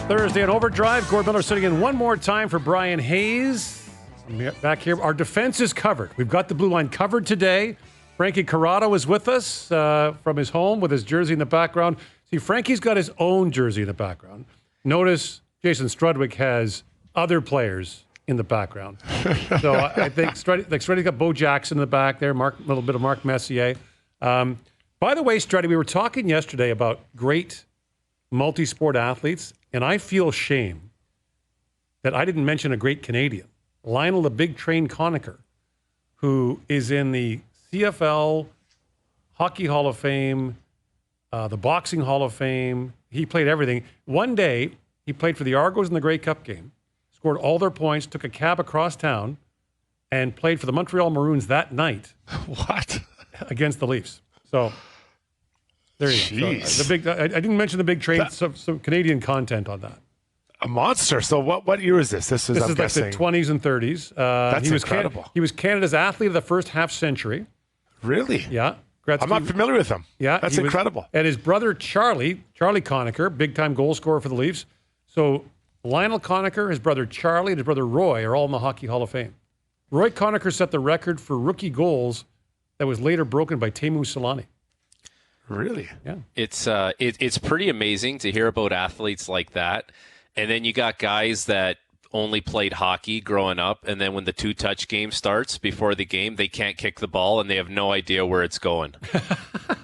Thursday on Overdrive. Gord Miller sitting in one more time for Brian Hayes. Back here, our defense is covered. We've got the blue line covered today. Frankie Corrado is with us from his home with his jersey in the background. See, Frankie's got his own jersey in the background. Notice Jason Strudwick has other players in the background. So I think Struddy's got Bo Jackson in the back there, a little bit of Mark Messier. By the way, Struddy, we were talking yesterday about great multi-sport athletes, and I feel shame that I didn't mention a great Canadian, Lionel the Big Train Conacher, who is in the CFL Hockey Hall of Fame, the Boxing Hall of Fame. He played everything. One day, he played for the Argos in the Grey Cup game, scored all their points, took a cab across town, and played for the Montreal Maroons that night. What? Against the Leafs. So there you go. So, I didn't mention the Big Train, some Canadian content on that. A monster. So what year is this? This is like the 20s and 30s. That's incredible. He was Canada's athlete of the first half century. Really? Yeah. Gretzky. I'm not familiar with him. Yeah. That's incredible. And his brother Charlie Conacher, big-time goal scorer for the Leafs. So Lionel Conacher, his brother Charlie, and his brother Roy are all in the Hockey Hall of Fame. Roy Conacher set the record for rookie goals that was later broken by Teemu Selanne. Really? Yeah. It's pretty amazing to hear about athletes like that. And then you got guys that only played hockey growing up, and then when the two-touch game starts before the game, they can't kick the ball and they have no idea where it's going.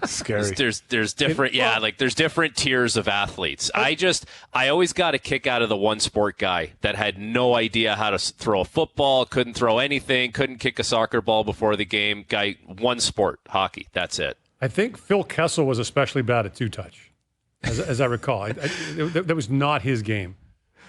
Scary. There's different there's different tiers of athletes. I always got a kick out of the one sport guy that had no idea how to throw a football, couldn't throw anything, couldn't kick a soccer ball before the game. Guy, one sport, hockey. That's it. I think Phil Kessel was especially bad at two-touch, as I recall. That was not his game.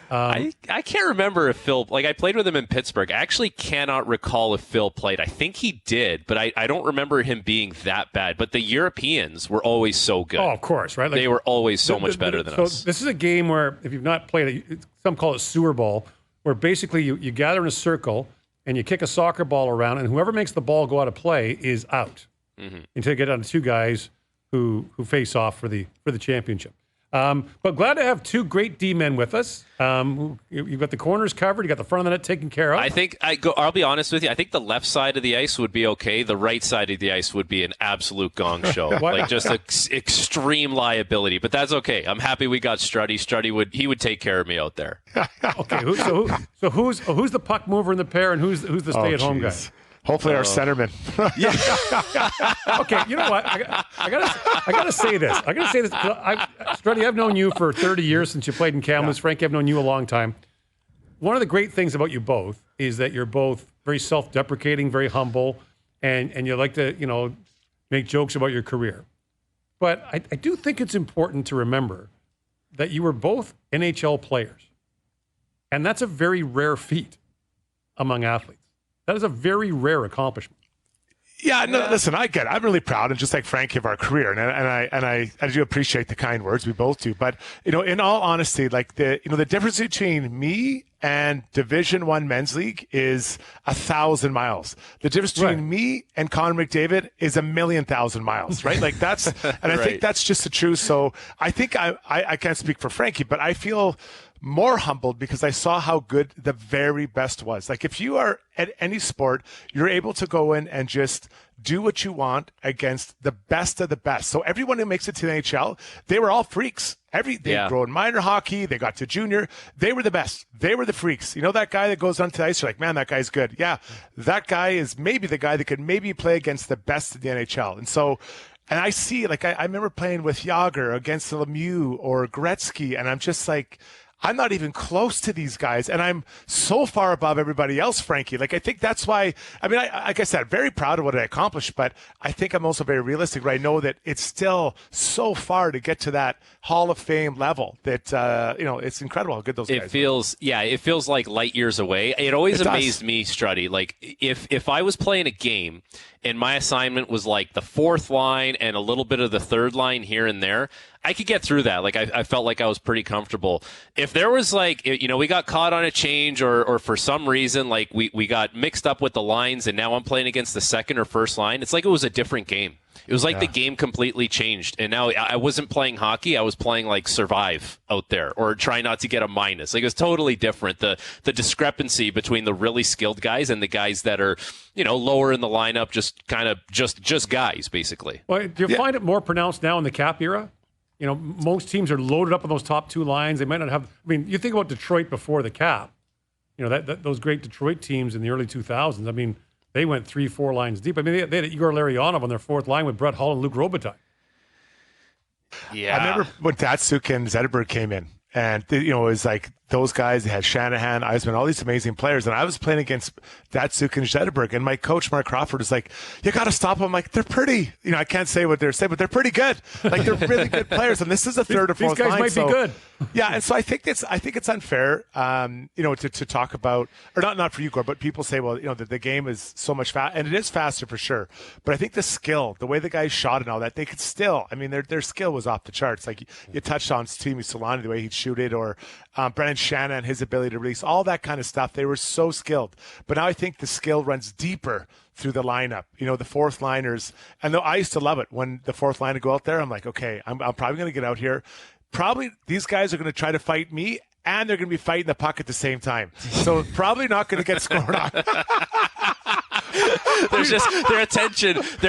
I can't remember if Phil, I played with him in Pittsburgh. I actually cannot recall if Phil played. I think he did, but I don't remember him being that bad. But the Europeans were always so good. Oh, of course, right? They were always so much better than us. This is a game where, if you've not played it, some call it sewer ball, where basically you gather in a circle and you kick a soccer ball around, and whoever makes the ball go out of play is out. Mm-hmm. Until you get down to two guys who face off for the championship. But glad to have two great D-men with us. You've got the corners covered. You got the front of the net taken care of. I think I'll be honest with you. I think the left side of the ice would be okay. The right side of the ice would be an absolute gong show, just extreme liability. But that's okay. I'm happy we got Struddy. Struddy would take care of me out there. Okay. So who's the puck mover in the pair, and who's the stay-at-home guy? Hopefully our centerman. Yeah. Okay, you know what? I gotta say this. Struddy, I've known you for 30 years since you played in Kamloops. Frankie, I've known you a long time. One of the great things about you both is that you're both very self-deprecating, very humble, and you like to, make jokes about your career. But I do think it's important to remember that you were both NHL players. And that's a very rare feat among athletes. That is a very rare accomplishment. Yeah, no, listen, I get it. I'm really proud, and just like Frankie, of our career, and I do appreciate the kind words. We both do. But in all honesty, the difference between me and Division I men's league is 1,000 miles. The difference between me and Connor McDavid is 1,000,000 miles. Right? That's, and I think that's just the truth. So I think I can't speak for Frankie, but I feel more humbled because I saw how good the very best was. If you are at any sport, you're able to go in and just do what you want against the best of the best. So everyone who makes it to the NHL, they were all freaks. They grew in minor hockey, they got to junior, they were the best. They were the freaks. That guy that goes onto the ice, you're like, man, that guy's good. Yeah, that guy is maybe the guy that could maybe play against the best of the NHL. And so, and I see, I remember playing with Hoggard against Lemieux or Gretzky, and I'm just like, I'm not even close to these guys, and I'm so far above everybody else, Frankie. I think that's why, like I said, very proud of what I accomplished, but I think I'm also very realistic, right? I know that it's still so far to get to that Hall of Fame level that, it's incredible how good those guys are. It feels like light years away. It always amazed me, Struddy. If I was playing a game and my assignment was the fourth line and a little bit of the third line here and there, I could get through that. I felt like I was pretty comfortable. If there was we got caught on a change or for some reason, we got mixed up with the lines and now I'm playing against the second or first line, it's like it was a different game. It was like the game completely changed. And now I wasn't playing hockey. I was playing like survive out there or try not to get a minus. Like, it was totally different. The discrepancy between the really skilled guys and the guys that are, lower in the lineup, just kind of just guys, basically. Well, do you find it more pronounced now in the cap era? Most teams are loaded up on those top two lines. They might not have. I mean, you think about Detroit before the cap. Those great Detroit teams in the early 2000s. I mean, they went 3-4 lines deep. I mean, they had Igor Larionov on their fourth line with Brett Hull and Luc Robitaille. Yeah, I remember when Datsuk and Zetterberg came in, and it was like those guys. They had Shanahan, Eisman, all these amazing players, and I was playing against Datsuk and Zetterberg, and my coach Mark Crawford was like, "You got to stop them." I'm like, they're pretty. I can't say what they're saying, but they're pretty good. Like, they're really good players, and this is the third or fourth line. These guys might be good. Yeah, and so I think it's unfair, to talk about, or not for you, Gord, but people say, well, the game is so much fast, and it is faster for sure. But I think the skill, the way the guys shot and all that, they could still. I mean, their skill was off the charts. Like, you touched on Timmy Solani, the way he'd shoot it, or Brennan Shannon, his ability to release, all that kind of stuff. They were so skilled. But now I think the skill runs deeper through the lineup. The fourth liners, and though I used to love it when the fourth liner go out there, I'm like, okay, I'm probably going to get out here. Probably these guys are going to try to fight me, and they're going to be fighting the puck at the same time. So probably not going to get scored on. There's just their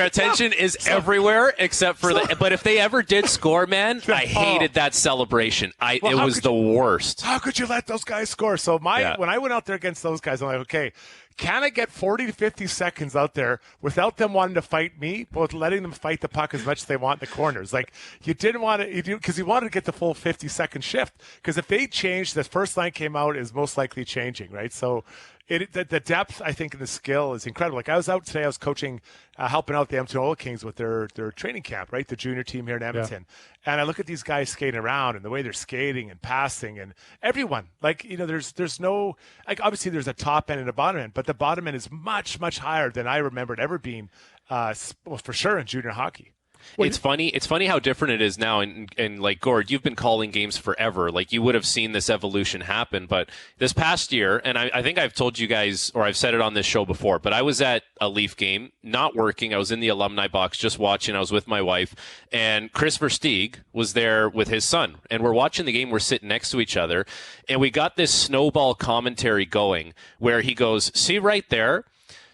attention is everywhere except for but if they ever did score, man, I hated that celebration. It was the worst. How could you let those guys score? So when I went out there against those guys, I'm like, okay, can I get 40 to 50 seconds out there without them wanting to fight me, but letting them fight the puck as much as they want in the corners? Like, you didn't want to, because you wanted to get the full 50-second shift. Because if they changed, the first line came out is most likely changing, right? So the depth, I think, and the skill is incredible. Like, I was out today, I was coaching, helping out the Edmonton Oil Kings with their training camp, right? The junior team here in Edmonton. Yeah. And I look at these guys skating around and the way they're skating and passing, and everyone, like, there's no, like, obviously there's a top end and a bottom end, but the bottom end is much, much higher than I remembered ever being, for sure, in junior hockey. It's funny how different it is now. And like, Gord, you've been calling games forever. Like, you would have seen this evolution happen. But this past year, and I think I've told you guys, or I've said it on this show before, but I was at a Leaf game, not working. I was in the alumni box just watching. I was with my wife, and Chris Versteeg was there with his son. And we're watching the game. We're sitting next to each other. And we got this snowball commentary going where he goes, "See right there?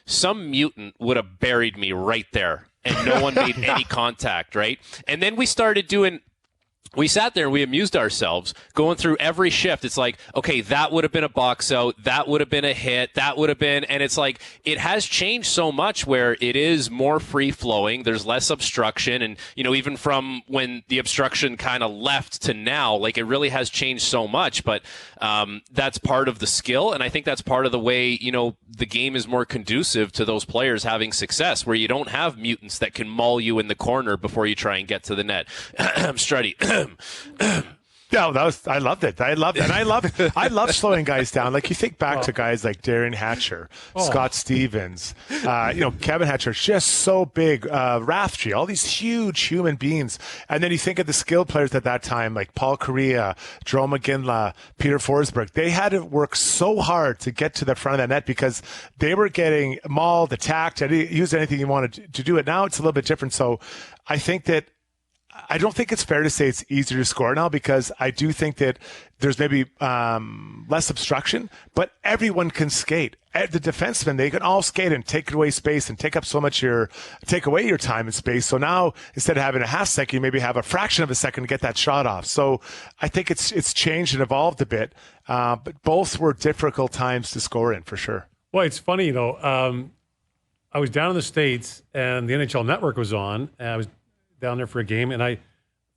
Some mutant would have buried me right there." And no one made any contact, right? And then we started we sat there and we amused ourselves going through every shift. It's like, okay, that would have been a box out. That would have been a hit. That would have been, and it's like, it has changed so much where it is more free flowing. There's less obstruction. And, even from when the obstruction kind of left to now, like, it really has changed so much, but that's part of the skill. And I think that's part of the way, the game is more conducive to those players having success, where you don't have mutants that can maul you in the corner before you try and get to the net. Struddy. Yeah, I loved it. I loved it. And I love slowing guys down. Like, you think back to guys like Darian Hatcher, Scott Stevens, Kevin Hatcher, just so big, Raftery, all these huge human beings. And then you think of the skilled players at that time, like Paul Correa, Joe McGinley, Peter Forsberg. They had to work so hard to get to the front of the net because they were getting mauled, attacked, use anything you wanted to do it. Now it's a little bit different. So I think that I don't think it's fair to say it's easier to score now, because I do think that there's maybe less obstruction, but everyone can skate. The defensemen, they can all skate and take away space and take away your time and space. So now, instead of having a half second, you maybe have a fraction of a second to get that shot off. So I think it's changed and evolved a bit, but both were difficult times to score in, for sure. Well, it's funny, I was down in the States and the NHL Network was on, and I was down there for a game, and I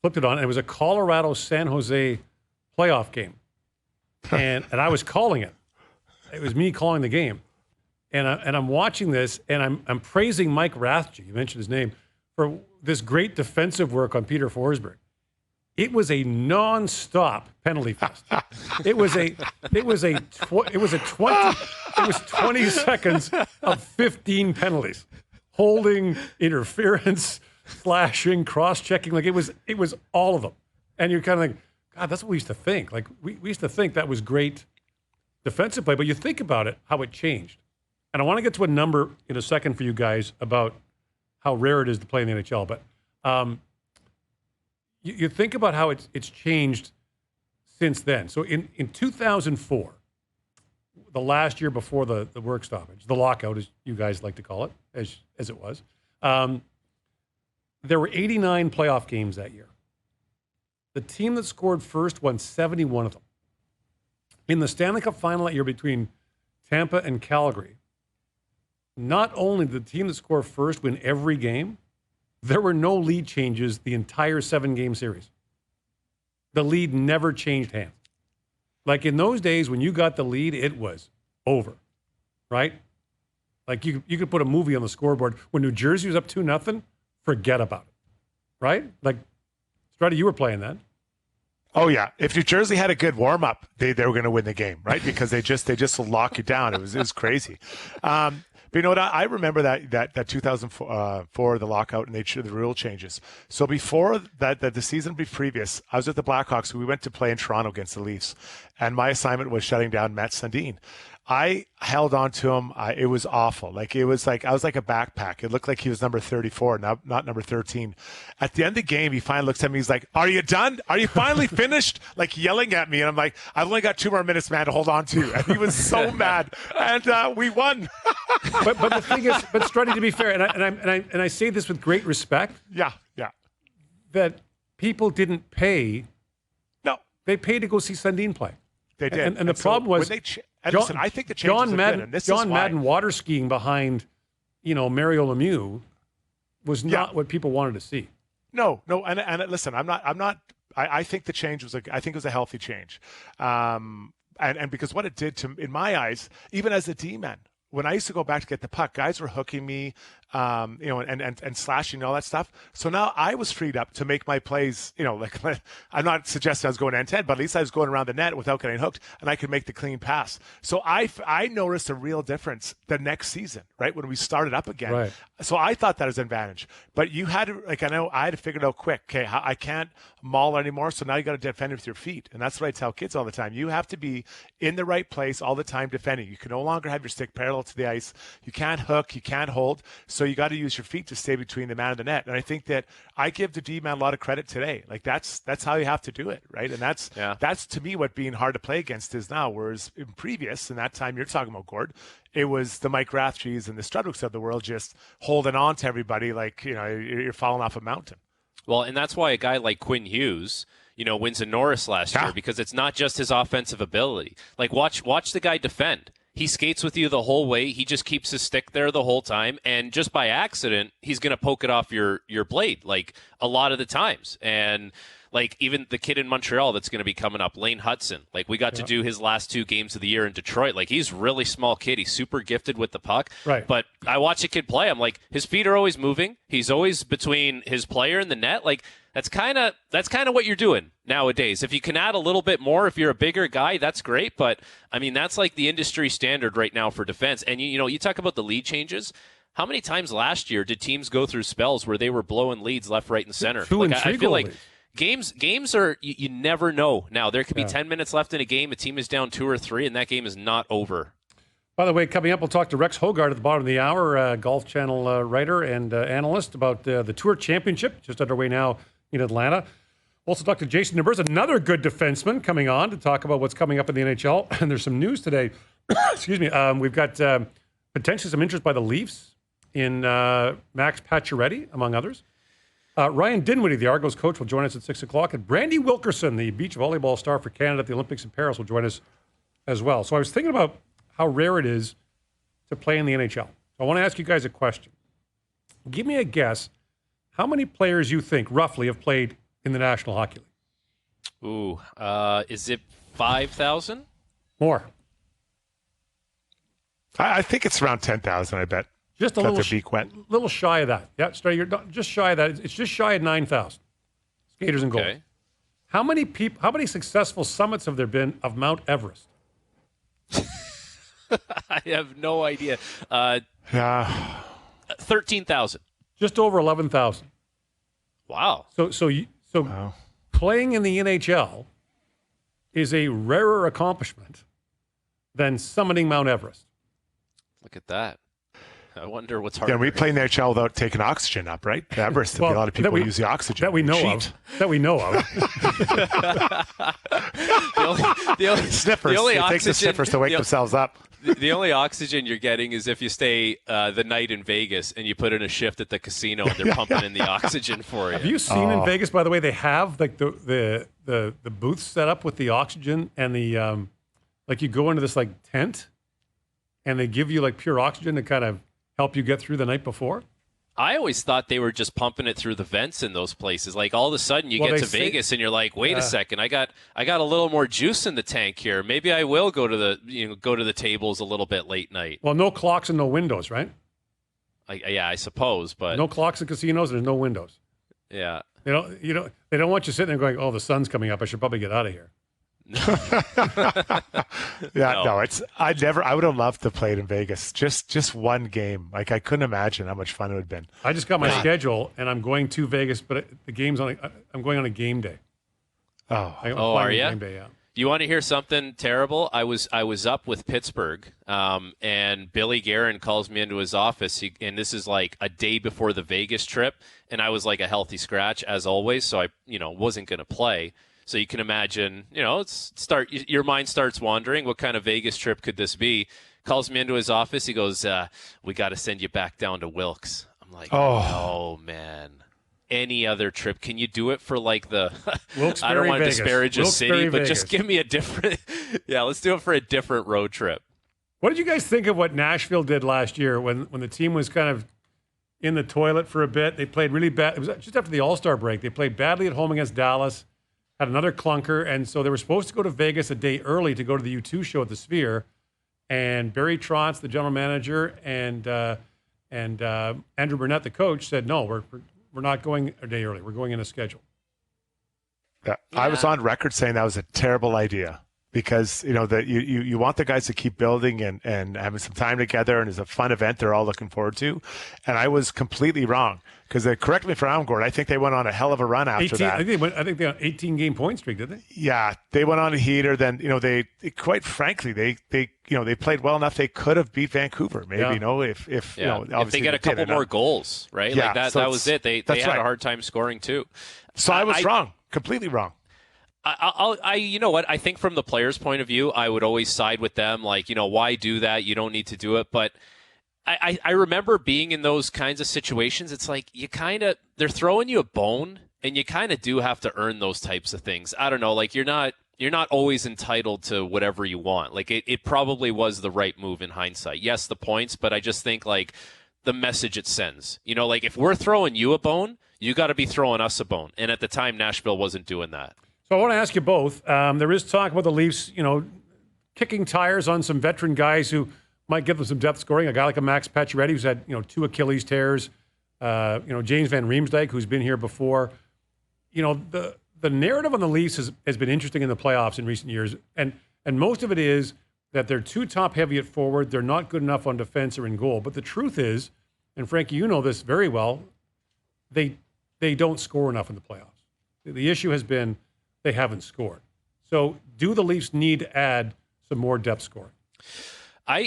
flipped it on, and it was a Colorado-San Jose playoff game. And I was calling it. It was me calling the game. And I'm watching this, and I'm praising Mike Rathje, you mentioned his name, for this great defensive work on Peter Forsberg. It was a non-stop penalty fest. It was 20 seconds of 15 penalties. Holding, interference, slashing, cross-checking, like it was all of them. And you're kind of like, God, that's what we used to think. Like, we used to think that was great defensive play, but you think about it, how it changed. And I want to get to a number in a second for you guys about how rare it is to play in the NHL. But you think about how it's changed since then. So in 2004, the last year before the work stoppage, the lockout, as you guys like to call it, as it was, there were 89 playoff games that year. The team that scored first won 71 of them. In the Stanley Cup final that year between Tampa and Calgary, not only did the team that scored first win every game, there were no lead changes the entire 7-game series. The lead never changed hands. Like in those days when you got the lead, it was over, right? Like you could put a movie on the scoreboard. When New Jersey was up 2-0, forget about it, right? Like, Struddy, you were playing that. Oh yeah, if New Jersey had a good warm up, they were going to win the game, right? Because they just lock you down. It was crazy. But you know what? I remember that 2004, the lockout and the rule changes. So before that, the season previous, I was at the Blackhawks. We went to play in Toronto against the Leafs, and my assignment was shutting down Matt Sundin. I held on to him. It was awful. Like I was like a backpack. It looked like he was number 34, not number 13. At the end of the game, he finally looks at me. He's like, "Are you done? Are you finally finished?" Like yelling at me, and I'm like, "I've only got 2 more minutes, man, to hold on to." And he was so mad, and we won. but the thing is, Struddy, to be fair, and I say this with great respect. Yeah. That people didn't pay. No, they paid to go see Sundin play. They did, and the problem was. Listen, I think the changes John have been, and this is why. Madden water skiing behind, Mario Lemieux was not what people wanted to see. No, and listen, I think the change was I think it was a healthy change, and because what it did in my eyes, even as a D-man, when I used to go back to get the puck, guys were hooking me, and slashing and all that stuff. So now I was freed up to make my plays, like I'm not suggesting I was going end-to-end, but at least I was going around the net without getting hooked, and I could make the clean pass. So I noticed a real difference the next season, right, when we started up again. Right. So I thought that was an advantage. But you had to, I had to figure it out quick. Okay, I can't maul anymore, so now you got to defend it with your feet. And that's what I tell kids all the time. You have to be in the right place all the time defending. You can no longer have your stick parallel to the ice. You can't hook. You can't hold. So you got to use your feet to stay between the man and the net. And I think that I give the D-man a lot of credit today. Like that's how you have to do it, right? And that's to me what being hard to play against is now. Whereas in previous, in that time you're talking about, Gord, it was the Mike Rathjes and the Strudwicks of the world just holding on to everybody like, you're falling off a mountain. Well, and that's why a guy like Quinn Hughes, wins a Norris last year, because it's not just his offensive ability. Like watch the guy defend. He skates with you the whole way. He just keeps his stick there the whole time. And just by accident, he's going to poke it off your blade, like a lot of the times. And like even the kid in Montreal that's going to be coming up, Lane Hudson, like we got to do his last 2 games of the year in Detroit. Like he's a really small kid. He's super gifted with the puck. Right. But I watch a kid play. I'm like, his feet are always moving. He's always between his player and the net. Like that's kind of what you're doing nowadays. If you can add a little bit more, if you're a bigger guy, that's great. But I mean, that's like the industry standard right now for defense. And you talk about the lead changes. How many times last year did teams go through spells where they were blowing leads left, right, and center? I feel like games are you never know. Now there could be 10 minutes left in a game. A team is down 2 or 3, and that game is not over. By the way, coming up, we'll talk to Rex Hoggard at the bottom of the hour, Golf Channel writer and analyst, about the Tour Championship, just underway now in Atlanta. Also talk to Jason Strudwick, another good defenseman, coming on to talk about what's coming up in the NHL. And there's some news today. Excuse me. We've got potentially some interest by the Leafs in Max Pacioretty, among others. Ryan Dinwiddie, the Argos coach, will join us at 6 o'clock. And Brandy Wilkerson, the beach volleyball star for Canada at the Olympics in Paris, will join us as well. So I was thinking about how rare it is to play in the NHL. I want to ask you guys a question. Give me a guess how many players you think roughly have played in the National Hockey League. Ooh, is it 5,000? More. I think it's around 10,000, I bet. Just a little shy of that. Yeah, Struddy, you're just shy of that. It's just shy of 9,000 skaters and goalies. How many successful summits have there been of Mount Everest? I have no idea. 13,000. Just over 11,000. Wow. So playing in the NHL is a rarer accomplishment than summiting Mount Everest. Look at that. I wonder what's harder. Yeah, we play in the NHL without taking oxygen up, right? Everest, a lot of people use the oxygen. That we know of. That we know of. the only sniffers. The only it oxygen, takes the sniffers to wake themselves up. The only oxygen you're getting is if you stay the night in Vegas and you put in a shift at the casino and they're pumping in the oxygen for you. Have you seen in Vegas, by the way, they have like the booths set up with the oxygen and the like you go into this like tent and they give you like pure oxygen to kind of help you get through the night before? I always thought they were just pumping it through the vents in those places. Like all of a sudden you get to Vegas and you're like, wait a second, I got a little more juice in the tank here. Maybe I will go to the tables a little bit late night. Well, no clocks and no windows, right? I suppose, but no clocks in casinos. There's no windows. Yeah, they don't want you sitting there going, oh, the sun's coming up. I should probably get out of here. I would have loved to play it in Vegas. Just one game. Like I couldn't imagine how much fun it would have been. I just got my schedule and I'm going to Vegas, but the game's I'm going on a game day. Are you? Game day, yeah. Do you want to hear something terrible? I was up with Pittsburgh, and Billy Guerin calls me into his office, and this is like a day before the Vegas trip, and I was like a healthy scratch as always, so I wasn't going to play. So you can imagine, your mind starts wandering. What kind of Vegas trip could this be? Calls me into his office. He goes, we got to send you back down to Wilkes. I'm like, oh man. Any other trip? Can you do it for like the I don't want to disparage a city, but just give me a different let's do it for a different road trip. What did you guys think of what Nashville did last year when the team was kind of in the toilet for a bit? They played really bad. It was just after the All-Star break. They played badly at home against Dallas, had another clunker, and so they were supposed to go to Vegas a day early to go to the U2 show at the Sphere. And Barry Trotz, the general manager, and Andrew Burnett, the coach, said, no, we're not going a day early. We're going in a schedule. Yeah. I was on record saying that was a terrible idea because, that you want the guys to keep building and having some time together, and it's a fun event they're all looking forward to. And I was completely wrong because correct me if I'm wrong, Gord, I think they went on a hell of a run after that. I think they on 18-game point streak, did they? Yeah, they went on a heater. Then, they quite frankly, they played well enough. They could have beat Vancouver, maybe, if they get a couple more goals, right? Yeah, like that was it. They had a hard time scoring too. So I was wrong, completely wrong. You know what? I think from the players' point of view, I would always side with them. Like, why do that? You don't need to do it. But I remember being in those kinds of situations. It's like they're throwing you a bone, and you kind of do have to earn those types of things. I don't know. Like you're not always entitled to whatever you want. Like it probably was the right move in hindsight. Yes, the points, but I just think like the message it sends. Like if we're throwing you a bone, you got to be throwing us a bone. And at the time, Nashville wasn't doing that. So I want to ask you both. There is talk about the Leafs, kicking tires on some veteran guys who might give them some depth scoring. A guy like a Max Pacioretty who's had 2 Achilles tears. James Van Riemsdyk, who's been here before. The narrative on the Leafs has been interesting in the playoffs in recent years, and most of it is that they're too top-heavy at forward. They're not good enough on defense or in goal. But the truth is, and Frankie, you know this very well, they don't score enough in the playoffs. The issue has been they haven't scored. So do the Leafs need to add some more depth scoring?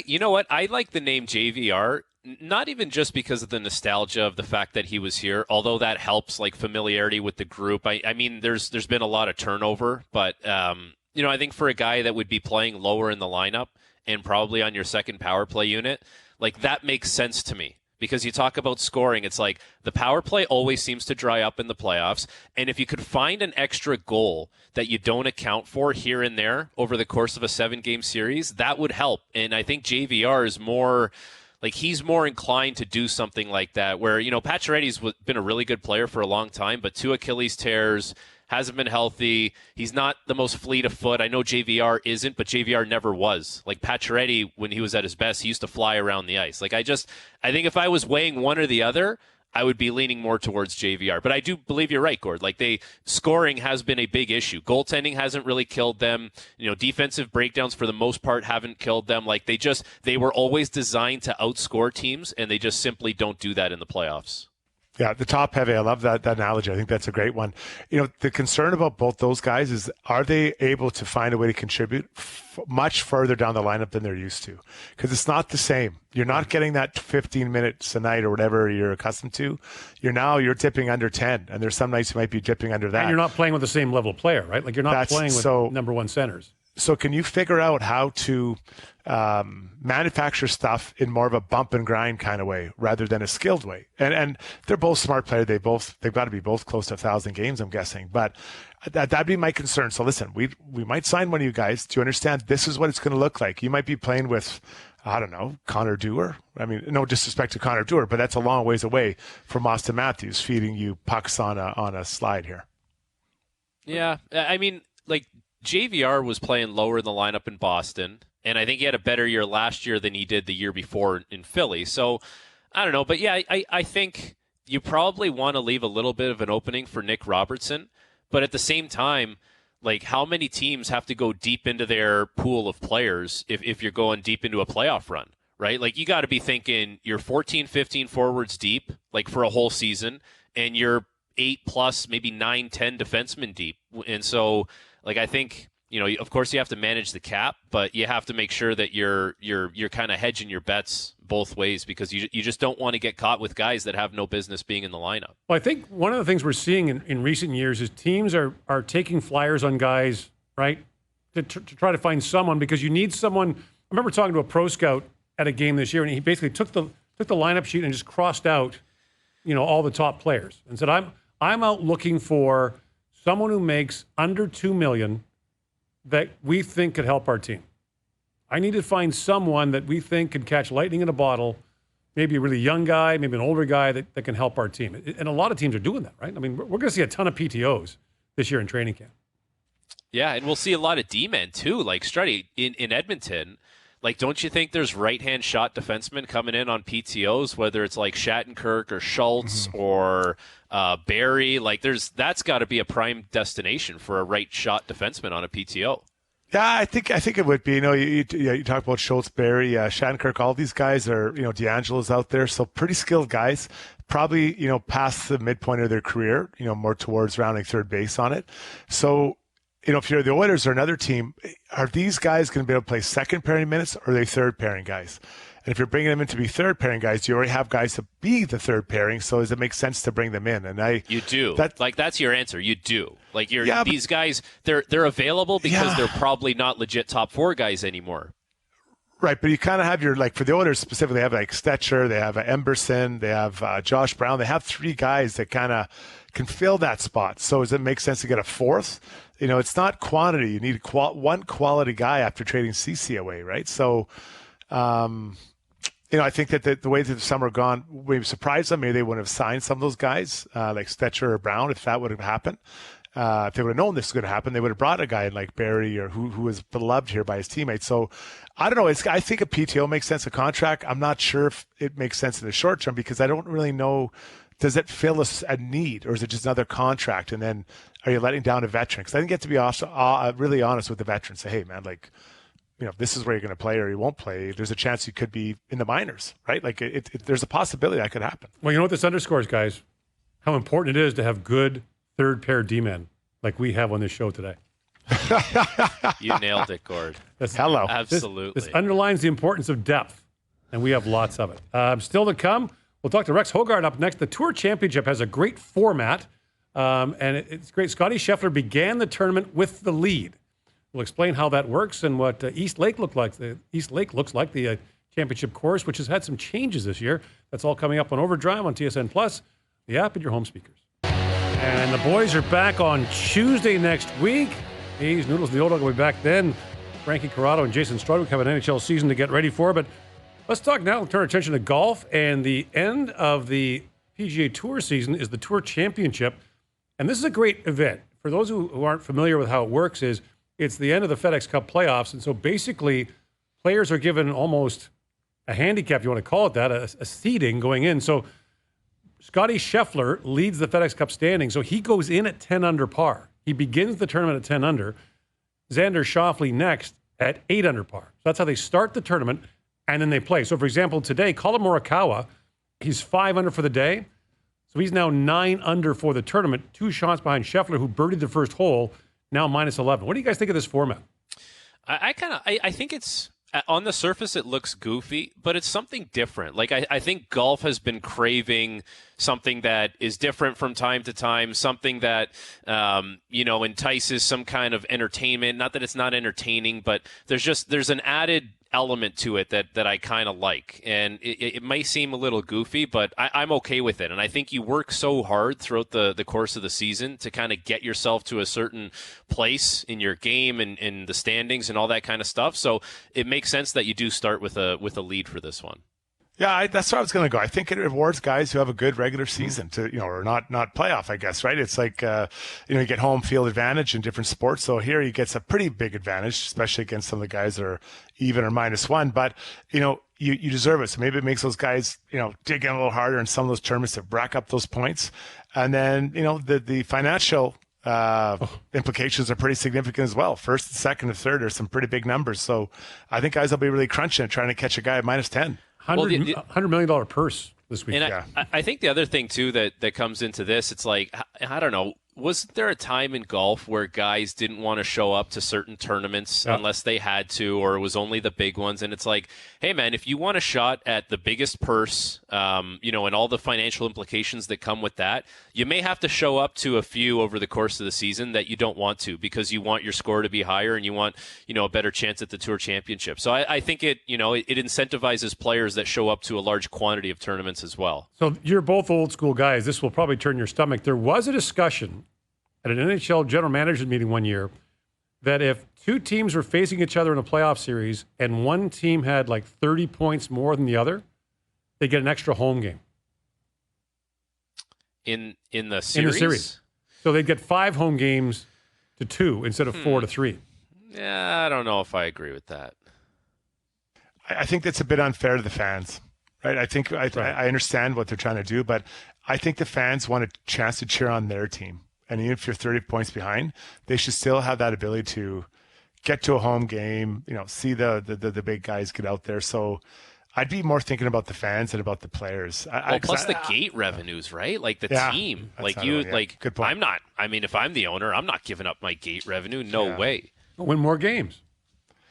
You know what? I like the name JVR, not even just because of the nostalgia of the fact that he was here, although that helps, like familiarity with the group. I mean, there's been a lot of turnover, but I think for a guy that would be playing lower in the lineup and probably on your second power play unit, like that makes sense to me. Because you talk about scoring, it's like the power play always seems to dry up in the playoffs. And if you could find an extra goal that you don't account for here and there over the course of a 7-game series, that would help. And I think JVR is more, like he's more inclined to do something like that where, Pacioretty's been a really good player for a long time, but 2 Achilles tears, hasn't been healthy. He's not the most fleet of foot. I know JVR isn't, but JVR never was. Like Pacioretty, when he was at his best, he used to fly around the ice. Like I think if I was weighing one or the other, I would be leaning more towards JVR. But I do believe you're right, Gord. Like scoring has been a big issue. Goaltending hasn't really killed them. Defensive breakdowns for the most part haven't killed them. Like they were always designed to outscore teams, and they just simply don't do that in the playoffs. Yeah, the top heavy. I love that analogy. I think that's a great one. The concern about both those guys is, are they able to find a way to contribute much further down the lineup than they're used to? Because it's not the same. You're not getting that 15 minutes a night or whatever you're accustomed to. You're dipping under 10, and there's some nights you might be dipping under that. And you're not playing with the same level of player, right? Like you're not playing with number one centers. So can you figure out how to manufacture stuff in more of a bump and grind kind of way rather than a skilled way? And they're both smart players. They've got to be both close to 1,000 games, I'm guessing. But that'd be my concern. So listen, we might sign one of you guys to understand this is what it's going to look like. You might be playing with, I don't know, Connor Dewar. I mean, no disrespect to Connor Dewar, but that's a long ways away from Austin Matthews feeding you pucks on a slide here. Yeah, I mean, like JVR was playing lower in the lineup in Boston, and I think he had a better year last year than he did the year before in Philly. So I don't know, but yeah, I think you probably want to leave a little bit of an opening for Nick Robertson, but at the same time, like how many teams have to go deep into their pool of players if you're going deep into a playoff run, right? Like you got to be thinking you're 14, 15 forwards deep, like for a whole season, and you're 8 plus, maybe 9, 10 defensemen deep. And so, like, I think, of course you have to manage the cap, but you have to make sure that you're kind of hedging your bets both ways, because you just don't want to get caught with guys that have no business being in the lineup. Well, I think one of the things we're seeing in recent years is teams are taking flyers on guys, right, to try to find someone, because you need someone. I remember talking to a pro scout at a game this year, and he basically took the lineup sheet and just crossed out, all the top players and said, I'm out looking for someone who makes under $2 million that we think could help our team. I need to find someone that we think could catch lightning in a bottle, maybe a really young guy, maybe an older guy that can help our team. And a lot of teams are doing that, right? I mean, we're going to see a ton of PTOs this year in training camp. Yeah, and we'll see a lot of D-men too, like Struddy in Edmonton. Like, don't you think there's right-hand shot defensemen coming in on PTOs, whether it's like Shattenkirk or Schultz or Barry? Like, that's got to be a prime destination for a right shot defenseman on a PTO. Yeah, I think it would be. You talk about Schultz, Barry, Shattenkirk. All these guys are, D'Angelo's out there, so pretty skilled guys. Probably, past the midpoint of their career, more towards rounding third base on it. So, if you're the Oilers or another team, are these guys going to be able to play second pairing minutes, or are they third pairing guys? And if you're bringing them in to be third pairing guys, you already have guys to be the third pairing. So does it make sense to bring them in? And you do. That's your answer. You do. Like these guys, they're available because they're probably not legit top 4 guys anymore. Right, but you kind of have for the Oilers specifically, they have like Stetcher, they have Emberson, they have Josh Brown. They have 3 guys that kind of can fill that spot. So does it make sense to get a fourth? It's not quantity. You need one quality guy after trading CC away, right? So, I think that the way that the summer gone, we've surprised them. Maybe they wouldn't have signed some of those guys like Stetcher or Brown if that would have happened. If they would have known this was going to happen, they would have brought a guy like Barry or who was beloved here by his teammates. So I don't know. I think a PTO makes sense, a contract. I'm not sure if it makes sense in the short term because I don't really know. Does it fill a need, or is it just another contract? And then are you letting down a veteran? Because I think you have to be also, really honest with the veteran. Say, hey, man, this is where you're going to play or you won't play. There's a chance you could be in the minors, right? Like there's a possibility that could happen. Well, you know what this underscores, guys? How important it is to have good third pair D-men like we have on this show today. You nailed it, Gord. Hello. Absolutely. This underlines the importance of depth, and we have lots of it. Still to come, we'll talk to Rex Hoggard up next. The Tour Championship has a great format, and it's great. Scotty Scheffler began the tournament with the lead. We'll explain how that works and what East Lake looks like. The East Lake looks like the championship course, which has had some changes this year. That's all coming up on Overdrive on TSN Plus, the app, and your home speakers. And the boys are back on Tuesday next week. Hayes, Noodles, and the Old Dog will be back then. Frankie Corrado and Jason Strudwick have an NHL season to get ready for. But let's talk now. We'll turn our attention to golf. And the end of the PGA Tour season is the Tour Championship. And this is a great event. For those who aren't familiar with how it works, it's the end of the FedEx Cup playoffs. And so basically, players are given almost a handicap, you want to call it that, a seeding going in. So Scotty Scheffler leads the FedEx Cup standing, so he goes in at 10 under par. He begins the tournament at 10 under. Xander Schauffele next at 8 under par. So that's how they start the tournament, and then they play. So, for example, today, Colin Morikawa, he's 5 under for the day. So he's now 9 under for the tournament, 2 shots behind Scheffler, who birdied the first hole, now minus 11. What do you guys think of this format? I think it's, on the surface, it looks goofy, but it's something different. Like, I think golf has been craving something that is different from time to time, something that, entices some kind of entertainment. Not that it's not entertaining, but there's an added element to it that I kind of like. And it may seem a little goofy, but I'm okay with it. And I think you work so hard throughout the course of the season to kind of get yourself to a certain place in your game and in the standings and all that kind of stuff. So it makes sense that you do start with a lead for this one. Yeah, that's where I was going to go. I think it rewards guys who have a good regular season to, or not playoff, I guess, right? It's like, you get home field advantage in different sports. So here he gets a pretty big advantage, especially against some of the guys that are even or -1. But, you deserve it. So maybe it makes those guys, dig in a little harder in some of those tournaments to rack up those points. And then, the financial implications are pretty significant as well. First, second, and third are some pretty big numbers. So I think guys will be really crunching it, trying to catch a guy at -10. $100 million purse this week. And I think the other thing, too, that comes into this, it's like, I don't know, was there a time in golf where guys didn't want to show up to certain tournaments unless they had to, or it was only the big ones? And it's like, hey, man, if you want a shot at the biggest purse, and all the financial implications that come with that, you may have to show up to a few over the course of the season that you don't want to, because you want your score to be higher and you want, a better chance at the Tour Championship. So I think it incentivizes players that show up to a large quantity of tournaments as well. So you're both old school guys. This will probably turn your stomach. There was a discussion at an NHL general managers meeting one year that if 2 teams were facing each other in a playoff series and one team had like 30 points more than the other, they get an extra home game. In the series? In the series. So they'd get 5 home games to 2 instead of 4 to 3. Yeah, I don't know if I agree with that. I think that's a bit unfair to the fans, right? I think I understand what they're trying to do, but I think the fans want a chance to cheer on their team. And even if you're 30 points behind, they should still have that ability to get to a home game, see the big guys get out there. So I'd be more thinking about the fans than about the players. Plus the gate revenues, right? Like the team. Good point. If I'm the owner, I'm not giving up my gate revenue. No way. Win more games.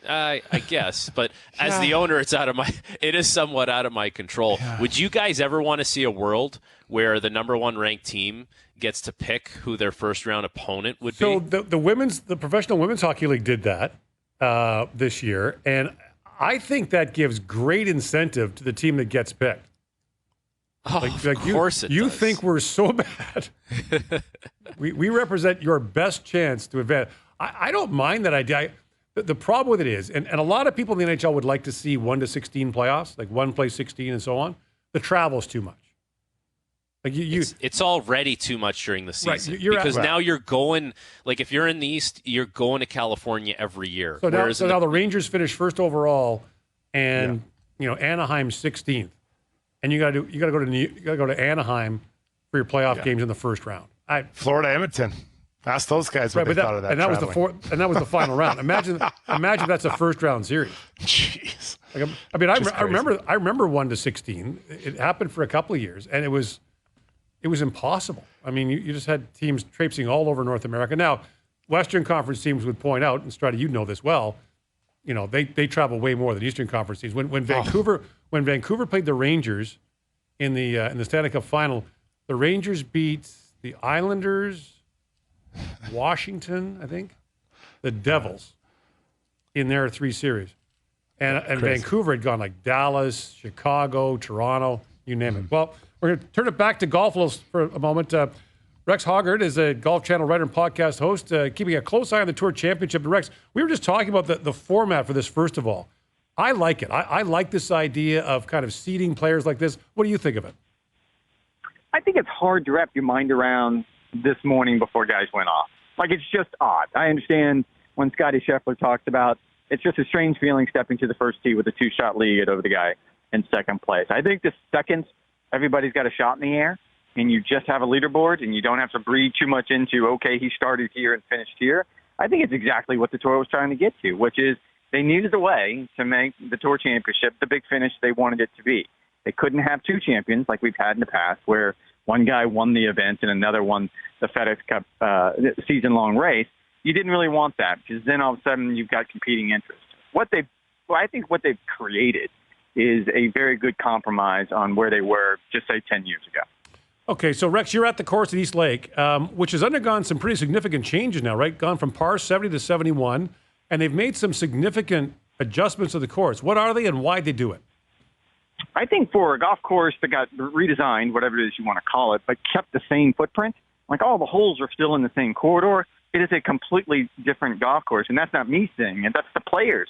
I guess, but as the owner, it is somewhat out of my control. Yeah. Would you guys ever want to see a world where the number 1 ranked team gets to pick who their first round opponent would be? So the Professional Women's Hockey League did that this year, and I think that gives great incentive to the team that gets picked. Oh, of course it does. You think we're so bad. we represent your best chance to advance. I don't mind that idea. The problem with it is, and a lot of people in the NHL would like to see 1 to 16 playoffs, like 1 plays 16 and so on. The travel's too much. Like it's already too much during the season, right, because now you're going, like if you're in the East, you're going to California every year. So now the Rangers finish first overall, and Anaheim's 16th, and you got to go to Anaheim for your playoff games in the first round. Florida, Edmonton. Ask those guys what they thought of that. And that was the final round. Imagine that's a first round series. Jeez. I remember 1 to 16. It happened for a couple of years, and it was impossible. I mean, you just had teams traipsing all over North America. Now, Western Conference teams would point out, and Struddy, you know this well, they travel way more than Eastern Conference teams. When Vancouver played the Rangers in the Stanley Cup final, the Rangers beat the Islanders, Washington, I think, the Devils in their 3 series. And Vancouver had gone like Dallas, Chicago, Toronto, you name it. Well, we're going to turn it back to golf for a moment. Rex Hoggard is a Golf Channel writer and podcast host, keeping a close eye on the Tour Championship. And Rex, we were just talking about the format for this, first of all. I like it. I like this idea of kind of seeding players like this. What do you think of it? I think it's hard to wrap your mind around this morning before guys went off. Like, it's just odd. I understand when Scotty Scheffler talks about it's just a strange feeling stepping to the first tee with a 2-shot lead over the guy in second place. I think the second everybody's got a shot in the air and you just have a leaderboard and you don't have to breathe too much into, okay, he started here and finished here, I think it's exactly what the Tour was trying to get to, which is they needed a way to make the Tour Championship the big finish they wanted it to be. They couldn't have 2 champions like we've had in the past where one guy won the event and another won the FedEx Cup season-long race. You didn't really want that because then all of a sudden you've got competing interests. I think what they've created is a very good compromise on where they were just, say, 10 years ago. Okay, so Rex, you're at the course at East Lake, which has undergone some pretty significant changes now, right? Gone from par 70 to 71, and they've made some significant adjustments to the course. What are they and why'd they do it? I think for a golf course that got redesigned, whatever it is you want to call it, but kept the same footprint, like all the holes are still in the same corridor, it is a completely different golf course. And that's not me saying it, that's the players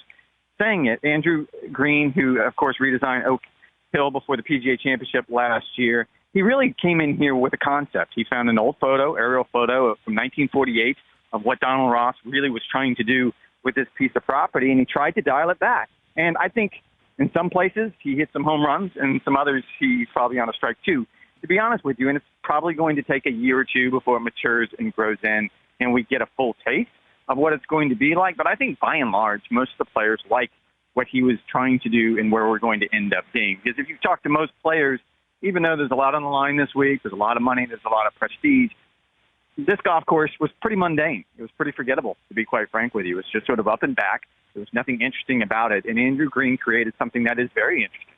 saying it. Andrew Green, who, of course, redesigned Oak Hill before the PGA Championship last year, he really came in here with a concept. He found an old aerial photo from 1948 of what Donald Ross really was trying to do with this piece of property, and he tried to dial it back. And I think in some places he hit some home runs, and some others he's probably on a strike too, to be honest with you. And it's probably going to take a year or two before it matures and grows in, and we get a full taste of what it's going to be like. But I think by and large, most of the players like what he was trying to do and where we're going to end up being. Because if you talk to most players, even though there's a lot on the line this week, there's a lot of money, there's a lot of prestige, this golf course was pretty mundane. It was pretty forgettable, to be quite frank with you. It was just sort of up and back. There was nothing interesting about it. And Andrew Green created something that is very interesting.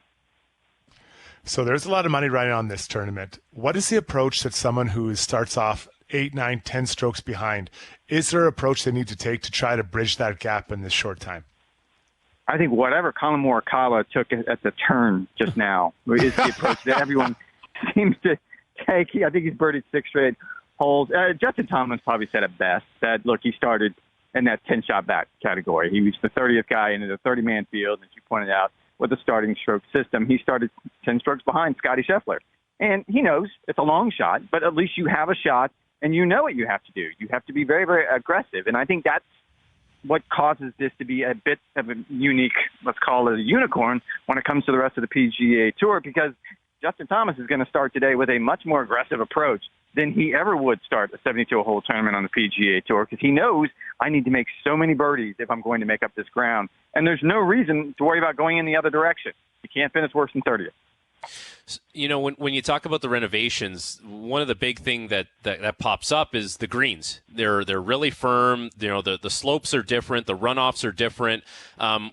So there's a lot of money riding on this tournament. What is the approach that someone who starts off 8, 9, 10 strokes behind, is there an approach they need to take to try to bridge that gap in this short time? I think whatever Colin Morikawa took at the turn just now is the approach that everyone seems to take. I think he's birdied 6 straight holes. Justin Thomas probably said it best, that, look, he started in that 10-shot back category. He was the 30th guy into the 30-man field, as you pointed out, with the starting stroke system. He started 10 strokes behind Scotty Scheffler. And he knows it's a long shot, but at least you have a shot, and you know what you have to do. You have to be very, very aggressive. And I think that's what causes this to be a bit of a unique, let's call it a unicorn, when it comes to the rest of the PGA Tour, because Justin Thomas is going to start today with a much more aggressive approach than he ever would start a 72-hole tournament on the PGA Tour, because he knows I need to make so many birdies if I'm going to make up this ground. And there's no reason to worry about going in the other direction. You can't finish worse than 30th. You know, when you talk about the renovations, one of the big thing that pops up is the greens. They're really firm. You know, the slopes are different. The runoffs are different.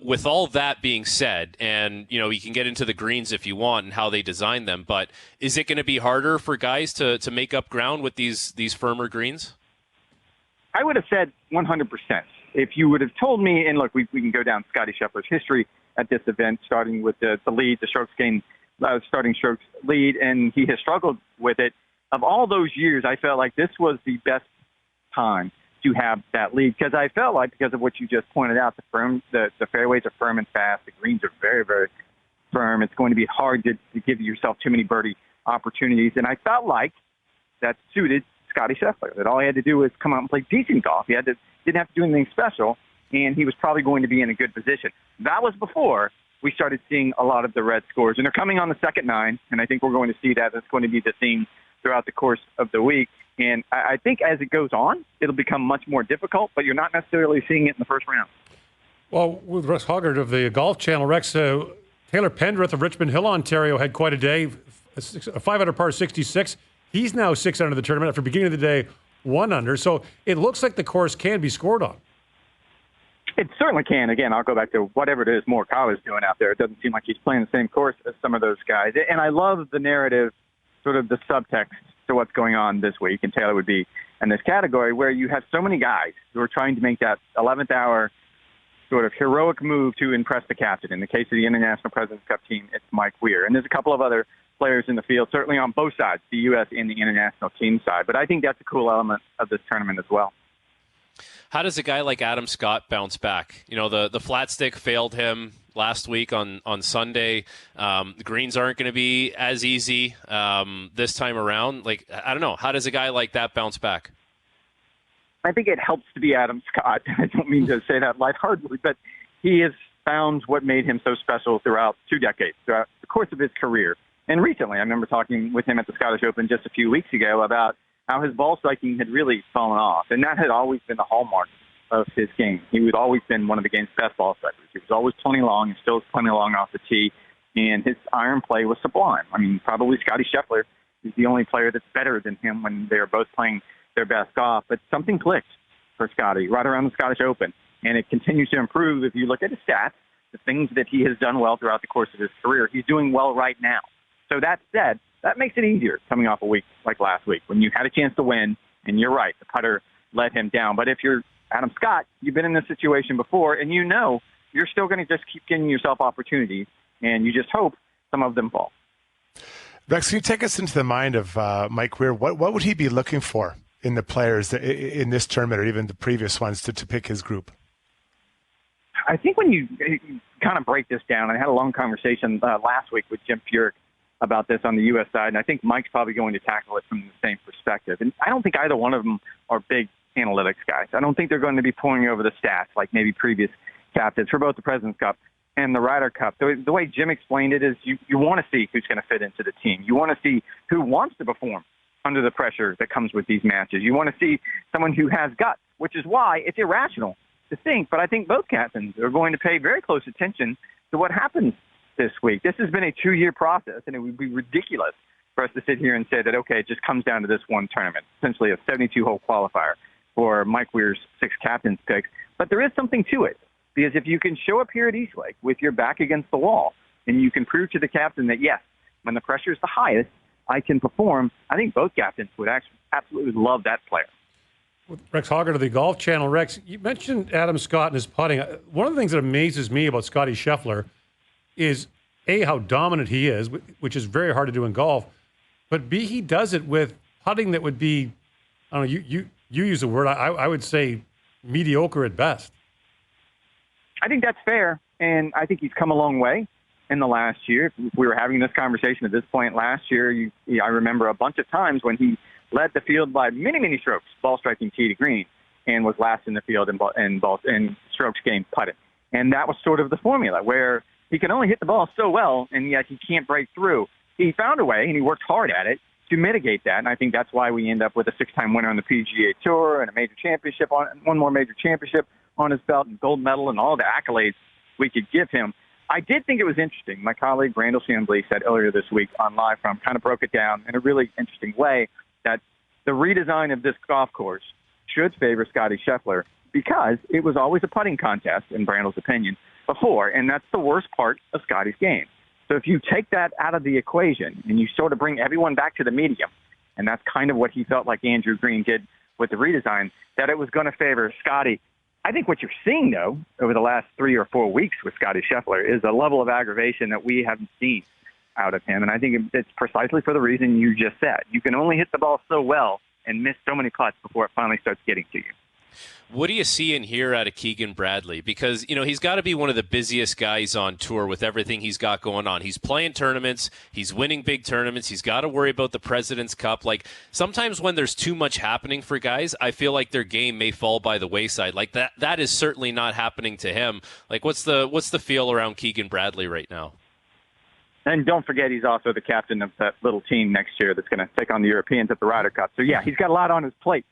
With all that being said, and, you know, you can get into the greens if you want and how they design them, but is it going to be harder for guys to make up ground with these firmer greens? I would have said 100%. If you would have told me, and look, we can go down Scotty Scheffler's history at this event, starting with the lead, the strokes gained, starting strokes lead, and he has struggled with it. Of all those years, I felt like this was the best time to have that lead, because I felt like, because of what you just pointed out, the fairways are firm and fast. The greens are very, very firm. It's going to be hard to give yourself too many birdie opportunities, and I felt like that suited Scotty Scheffler, that all he had to do was come out and play decent golf. He didn't have to do anything special, and he was probably going to be in a good position. That was before we started seeing a lot of the red scores, and they're coming on the second 9, and I think we're going to see that. That's going to be the theme throughout the course of the week. And I think as it goes on, it'll become much more difficult, but you're not necessarily seeing it in the first round. Well, with Rex Hoggard of the Golf Channel, Rex, Taylor Pendrith of Richmond Hill, Ontario, had quite a day, a 5 under par 66. He's now 6 under the tournament after beginning of the day, 1 under. So it looks like the course can be scored on. It certainly can. Again, I'll go back to whatever it is Morikawa is doing out there. It doesn't seem like he's playing the same course as some of those guys. And I love the narrative, sort of the subtext to what's going on this week, and Taylor would be in this category, where you have so many guys who are trying to make that 11th hour sort of heroic move to impress the captain. In the case of the International President's Cup team, it's Mike Weir. And there's a couple of other players in the field, certainly on both sides, the U.S. and the international team side. But I think that's a cool element of this tournament as well. How does a guy like Adam Scott bounce back? You know, the flat stick failed him last week on Sunday. The greens aren't going to be as easy this time around. Like, I don't know. How does a guy like that bounce back? I think it helps to be Adam Scott. I don't mean to say that lightheartedly, but he has found what made him so special throughout 2 decades, throughout the course of his career. And recently, I remember talking with him at the Scottish Open just a few weeks ago about how his ball striking had really fallen off. And that had always been the hallmark of his game. He had always been one of the game's best ball strikers. He was always plenty long and still plenty long off the tee. And his iron play was sublime. I mean, probably Scotty Scheffler is the only player that's better than him when they're both playing their best golf. But something clicked for Scotty right around the Scottish Open, and it continues to improve. If you look at his stats, the things that he has done well throughout the course of his career, he's doing well right now. So that said, that makes it easier coming off a week like last week when you had a chance to win, and you're right, the putter let him down. But if you're Adam Scott, you've been in this situation before, and you know you're still going to just keep giving yourself opportunities, and you just hope some of them fall. Rex, can you take us into the mind of Mike Weir? What would he be looking for in the players in this tournament or even the previous ones to pick his group? I think when you kind of break this down, I had a long conversation last week with Jim Furyk about this on the U.S. side, and I think Mike's probably going to tackle it from the same perspective. And I don't think either one of them are big analytics guys. I don't think they're going to be pouring over the stats like maybe previous captains for both the President's Cup and the Ryder Cup. The way Jim explained it is you want to see who's going to fit into the team. You want to see who wants to perform under the pressure that comes with these matches. You want to see someone who has guts, which is why it's irrational to think, but I think both captains are going to pay very close attention to what happens this week. This has been a 2-year process, and it would be ridiculous for us to sit here and say that, okay, it just comes down to this one tournament, essentially a 72-hole qualifier for Mike Weir's 6 captain's picks. But there is something to it. Because if you can show up here at Eastlake with your back against the wall and you can prove to the captain that, yes, when the pressure is the highest, I can perform, I think both captains would actually absolutely love that player. With Rex Hoggard of the Golf Channel. Rex, you mentioned Adam Scott and his putting. One of the things that amazes me about Scotty Scheffler is, A, how dominant he is, which is very hard to do in golf, but B, he does it with putting that would be, I don't know, you use the word, I would say mediocre at best. I think that's fair, and I think he's come a long way in the last year. If we were having this conversation at this point last year, I remember a bunch of times when he led the field by many, many strokes, ball striking tee to green, and was last in the field in strokes gained putting. And that was sort of the formula, where he can only hit the ball so well, and yet he can't break through. He found a way, and he worked hard at it to mitigate that, and I think that's why we end up with a 6-time winner on the PGA Tour and a major championship, one more major championship on his belt, and gold medal, and all the accolades we could give him. I did think it was interesting. My colleague Randall Chambly said earlier this week on Live From, kind of broke it down in a really interesting way, that the redesign of this golf course should favor Scotty Scheffler because it was always a putting contest, in Randall's opinion, before, and that's the worst part of Scotty's game. So if you take that out of the equation and you sort of bring everyone back to the medium, and that's kind of what he felt like Andrew Green did with the redesign, that it was going to favor Scotty. I think what you're seeing, though, over the last 3 or 4 weeks with Scotty Scheffler is a level of aggravation that we haven't seen out of him. And I think it's precisely for the reason you just said. You can only hit the ball so well and miss so many putts before it finally starts getting to you. What do you see in here out of Keegan Bradley? Because, he's got to be one of the busiest guys on tour with everything he's got going on. He's playing tournaments. He's winning big tournaments. He's got to worry about the President's Cup. Like, sometimes when there's too much happening for guys, I feel like their game may fall by the wayside. Like, that is certainly not happening to him. Like, what's the feel around Keegan Bradley right now? And don't forget, he's also the captain of that little team next year that's going to take on the Europeans at the Ryder Cup. So, yeah, he's got a lot on his plate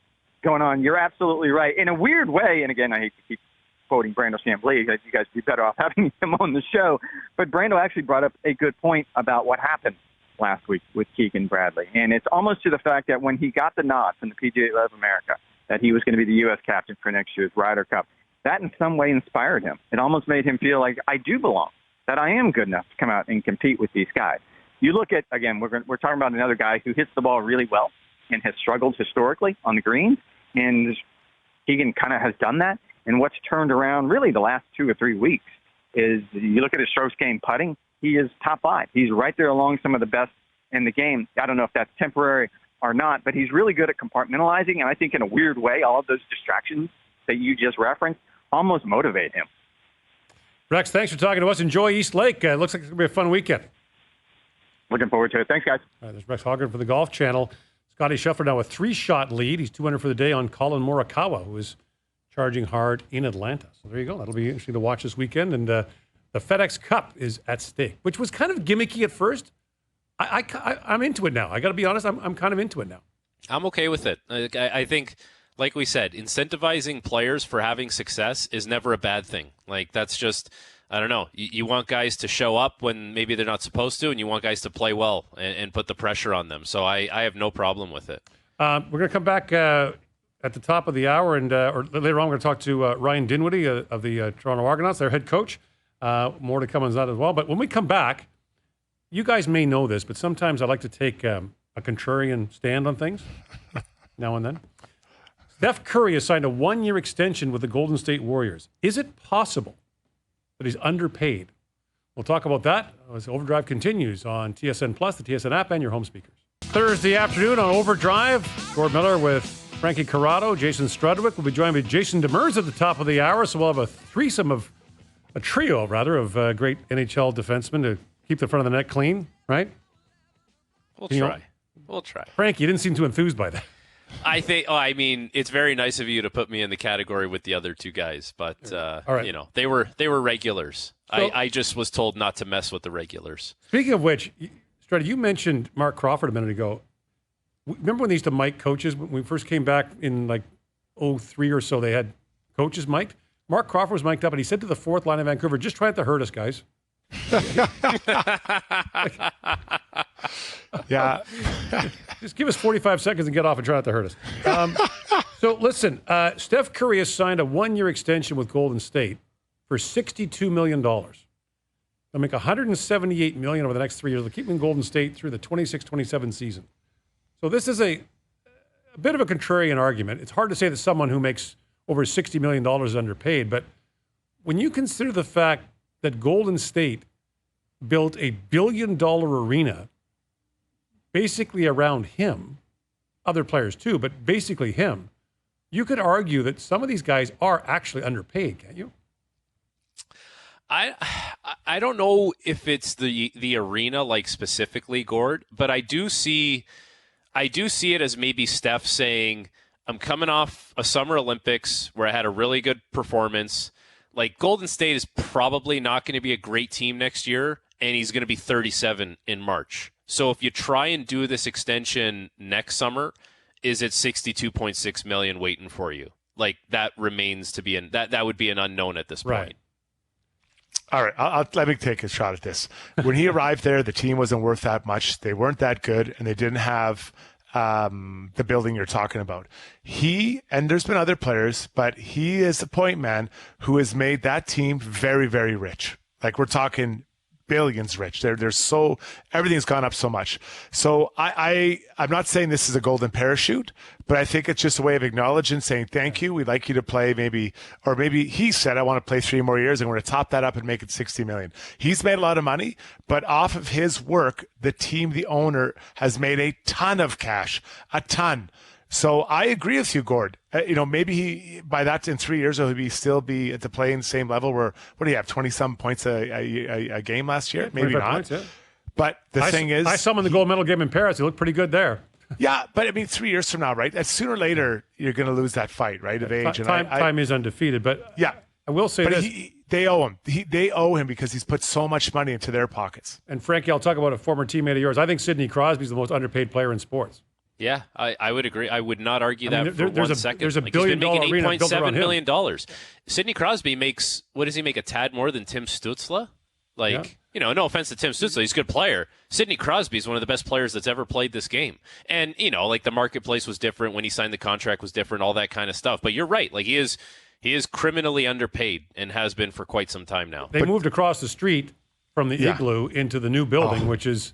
going on. You're absolutely right. In a weird way, and again, I hate to keep quoting Brando Chambly, you guys would be better off having him on the show, but Brando actually brought up a good point about what happened last week with Keegan Bradley. And it's almost to the fact that when he got the nod from the PGA of America that he was going to be the U.S. captain for next year's Ryder Cup, that in some way inspired him. It almost made him feel like, I do belong, that I am good enough to come out and compete with these guys. You look at, again, we're talking about another guy who hits the ball really well and has struggled historically on the greens, and Keegan kind of has done that. And what's turned around really the last 2 or 3 weeks is you look at his strokes gained putting, he is top 5. He's right there along some of the best in the game. I don't know if that's temporary or not, but he's really good at compartmentalizing, and I think in a weird way, all of those distractions that you just referenced almost motivate him. Rex, thanks for talking to us. Enjoy East Lake. Looks like it's going to be a fun weekend. Looking forward to it. Thanks, guys. All right, there's Rex Hoggard for the Golf Channel. Scotty Scheffler now a 3-shot lead. He's 200 for the day on Colin Morikawa, who is charging hard in Atlanta. So there you go. That'll be interesting to watch this weekend. And the FedEx Cup is at stake, which was kind of gimmicky at first. I'm into it now. I got to be honest. I'm kind of into it now. I'm okay with it. I think, like we said, incentivizing players for having success is never a bad thing. Like, that's just I don't know. You want guys to show up when maybe they're not supposed to, and you want guys to play well and put the pressure on them. So I have no problem with it. We're going to come back at the top of the hour, and or later on, we're going to talk to Ryan Dinwiddie of the Toronto Argonauts, their head coach. More to come on that as well. But when we come back, you guys may know this, but sometimes I like to take a contrarian stand on things now and then. Steph Curry has signed a 1-year extension with the Golden State Warriors. Is it possible that he's underpaid? We'll talk about that as Overdrive continues on TSN Plus, the TSN app, and your home speakers. Thursday afternoon on Overdrive, Gord Miller with Frankie Corrado, Jason Strudwick. We'll be joined by Jason Demers at the top of the hour, so we'll have a trio of great NHL defensemen to keep the front of the net clean, right? We'll try. Frank, you didn't seem too enthused by that. I think. I mean, it's very nice of you to put me in the category with the other two guys, but All right. they were regulars. So, I just was told not to mess with the regulars. Speaking of which, Struddy, you mentioned Mark Crawford a minute ago. Remember when they used to mic coaches when we first came back in like 2003 or so? They had coaches mic'd. Mark Crawford was mic'd up, and he said to the fourth line of Vancouver, "Just try not to hurt us, guys." Yeah. Just give us 45 seconds and get off and try not to hurt us. So listen, Steph Curry has signed a 1-year extension with Golden State for $62 million. They'll make $178 million over the next 3 years. They'll keep him in Golden State through the 26-27 season. So this is a bit of a contrarian argument. It's hard to say that someone who makes over $60 million is underpaid, but when you consider the fact that Golden State built a $1 billion arena basically around him, other players too, but basically him, you could argue that some of these guys are actually underpaid, can't you? I don't know if it's the arena like specifically, Gord, but I do see it as maybe Steph saying, I'm coming off a Summer Olympics where I had a really good performance. Like, Golden State is probably not going to be a great team next year, and he's going to be 37 in March. So if you try and do this extension next summer, is it $62.6 million waiting for you? Like, that remains to be that would be an unknown at this point. Right. All right, let me take a shot at this. When he arrived there, the team wasn't worth that much. They weren't that good, and they didn't have the building you're talking about. And there's been other players, but he is the point man who has made that team very, very rich. Like, we're talking billions rich. Everything's gone up so much. So I'm not saying this is a golden parachute, but I think it's just a way of acknowledging, saying thank you. We'd like you to play maybe he said, I want to play 3 more years and we're going to top that up and make it $60 million. He's made a lot of money, but off of his work, the team, the owner has made a ton of cash, a ton. So I agree with you, Gord. Maybe by that in 3 years, he'll still be at the playing same level where, what do you have, 20-some points a game last year? Maybe not. Points, yeah. But the thing is... I saw him in the gold medal game in Paris. He looked pretty good there. Yeah, but I mean, 3 years from now, right? Sooner or later, you're going to lose that fight, right, of age. Time is undefeated, but yeah, I will say this. They owe him. They owe him because he's put so much money into their pockets. And Frankie, I'll talk about a former teammate of yours. I think Sidney Crosby's the most underpaid player in sports. Yeah, I would agree. I would not argue that for 1 second. There's a $1 billion billion arena built $8.7 around him. million. Sidney Crosby makes, what does he make, a tad more than Tim Stützle? No offense to Tim Stützle, he's a good player. Sidney Crosby is one of the best players that's ever played this game. And, the marketplace was different when he signed the contract was different, all that kind of stuff. But you're right. Like, he is criminally underpaid and has been for quite some time now. They moved across the street from the Igloo into the new building, which is,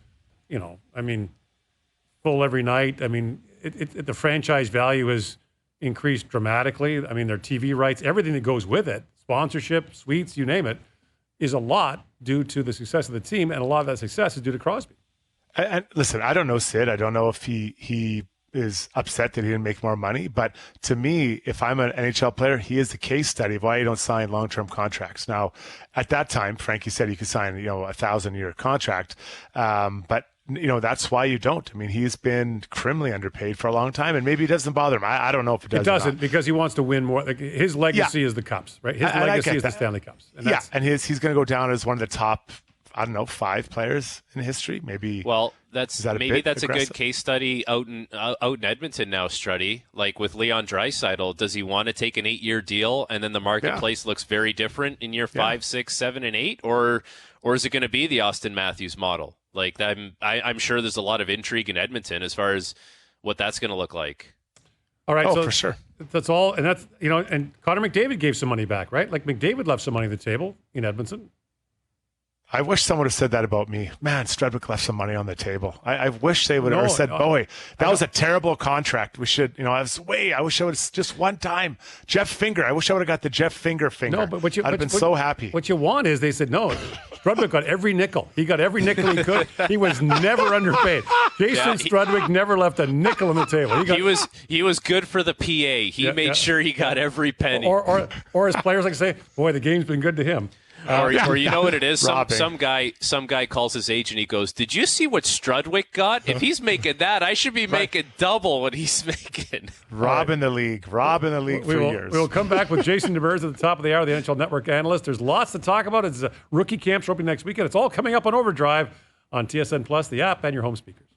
full every night. I mean, the franchise value has increased dramatically. I mean, their TV rights, everything that goes with it, sponsorship, suites, you name it, is a lot due to the success of the team, and a lot of that success is due to Crosby. And listen, I don't know Sid. I don't know if he is upset that he didn't make more money. But to me, if I'm an NHL player, he is the case study of why you don't sign long-term contracts. Now, at that time, Frankie said you could sign, a 1,000-year contract. But that's why you don't. I mean, he's been criminally underpaid for a long time, and maybe it doesn't bother him. I don't know if it does. It doesn't, because he wants to win more. Like, his legacy is the Cups, right? His legacy is the Stanley Cups. And he's going to go down as one of the top I don't know, 5 players in history, maybe. Well, that's a good case study out in Edmonton now, Struddy. Like with Leon Draisaitl, does he want to take an 8-year deal and then the marketplace looks very different in year 5, 6, 7, and 8, or is it going to be the Austin Matthews model? Like I'm sure there's a lot of intrigue in Edmonton as far as what that's going to look like. All right, oh, so for sure. That's all, and that's and Connor McDavid gave some money back, right? Like McDavid left some money on the table in Edmonton. I wish someone would have said that about me. Man, Strudwick left some money on the table. I wish they would have said, boy, that was a terrible contract. We should, I wish I would have just one time. Jeff Finger. I wish I would have got the Jeff Finger. No, but I'd have been so happy. What you want is they said, no, Strudwick got every nickel. He got every nickel he could. He was never underpaid. Jason Strudwick never left a nickel on the table. He was good for the PA. He made sure he got every penny. Or as players like to say, boy, the game's been good to him. Or you know what it is? Some guy calls his agent. He goes, "Did you see what Strudwick got? If he's making that, I should be making double what he's making." Robbing the league for years. We will come back with Jason Demers at the top of the hour, the NHL Network analyst. There's lots to talk about. It's rookie camps opening next weekend. It's all coming up on Overdrive on TSN Plus, the app, and your home speakers.